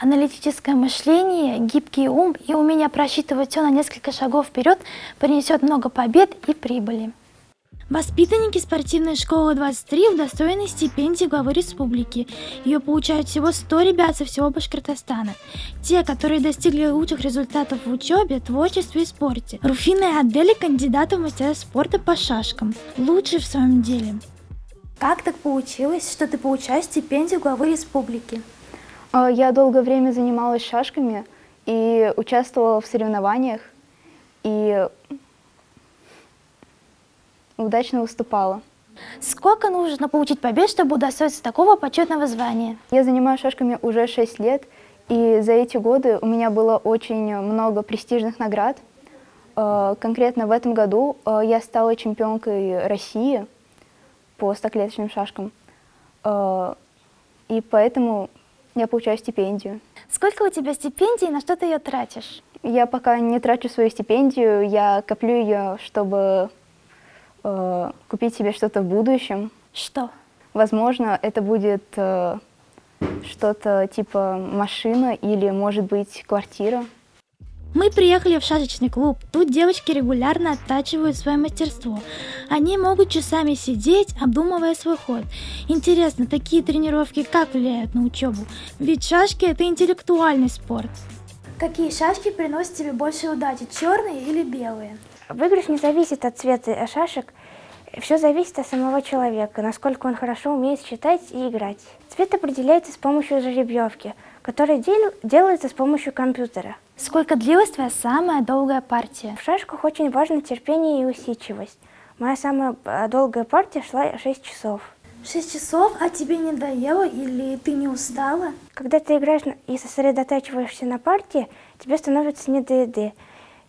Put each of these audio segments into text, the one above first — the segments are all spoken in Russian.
Аналитическое мышление, гибкий ум и умение просчитывать все на несколько шагов вперед принесет много побед и прибыли. Воспитанники спортивной школы 23 удостоены стипендии главы республики. Ее получают всего 100 ребят со всего Башкортостана. Те, которые достигли лучших результатов в учебе, творчестве и спорте. Руфина и Аделя – кандидаты в мастера спорта по шашкам. Лучшие в своем деле. Как так получилось, что ты получаешь стипендию главы республики? Я долгое время занималась шашками и участвовала в соревнованиях, и удачно выступала. Сколько нужно получить побед, чтобы удостоиться такого почетного звания? Я занимаюсь шашками уже 6 лет, и за эти годы у меня было очень много престижных наград. Конкретно в этом году я стала чемпионкой России по стоклеточным шашкам, и поэтому я получаю стипендию. Сколько у тебя стипендий и на что ты ее тратишь? Я пока не трачу свою стипендию, я коплю ее, чтобы купить себе что-то в будущем. Что? Возможно, это будет что-то типа машина или, может быть, квартира. Мы приехали в шашечный клуб. Тут девочки регулярно оттачивают свое мастерство. Они могут часами сидеть, обдумывая свой ход. Интересно, такие тренировки как влияют на учебу? Ведь шашки – это интеллектуальный спорт. Какие шашки приносят тебе больше удачи, черные или белые? Выигрыш не зависит от цвета шашек, все зависит от самого человека, насколько он хорошо умеет читать и играть. Цвет определяется с помощью жеребьевки, которая делается с помощью компьютера. Сколько длилась твоя самая долгая партия? В шашках очень важно терпение и усидчивость. Моя самая долгая партия шла 6 часов. 6 часов? А тебе не надоело или ты не устала? Когда ты играешь и сосредотачиваешься на партии, тебе становится не до еды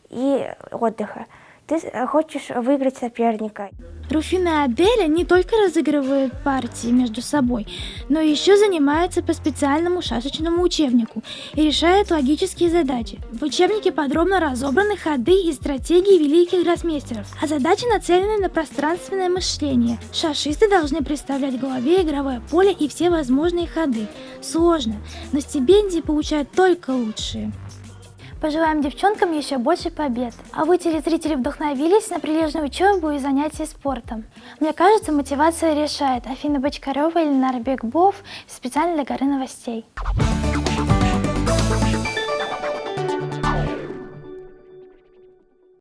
и отдыха. Ты хочешь выиграть соперника. Руфина и Аделя не только разыгрывают партии между собой, но еще занимаются по специальному шашечному учебнику и решают логические задачи. В учебнике подробно разобраны ходы и стратегии великих гроссмейстеров, а задачи нацелены на пространственное мышление. Шашисты должны представлять в голове игровое поле и все возможные ходы. Сложно, но стипендии получают только лучшие. Пожелаем девчонкам еще больше побед. А вы, телезрители, вдохновились на прилежную учебу и занятия спортом? Мне кажется, мотивация решает. Афина Бочкарева, Ильнар Бекбов, специально для Горы новостей.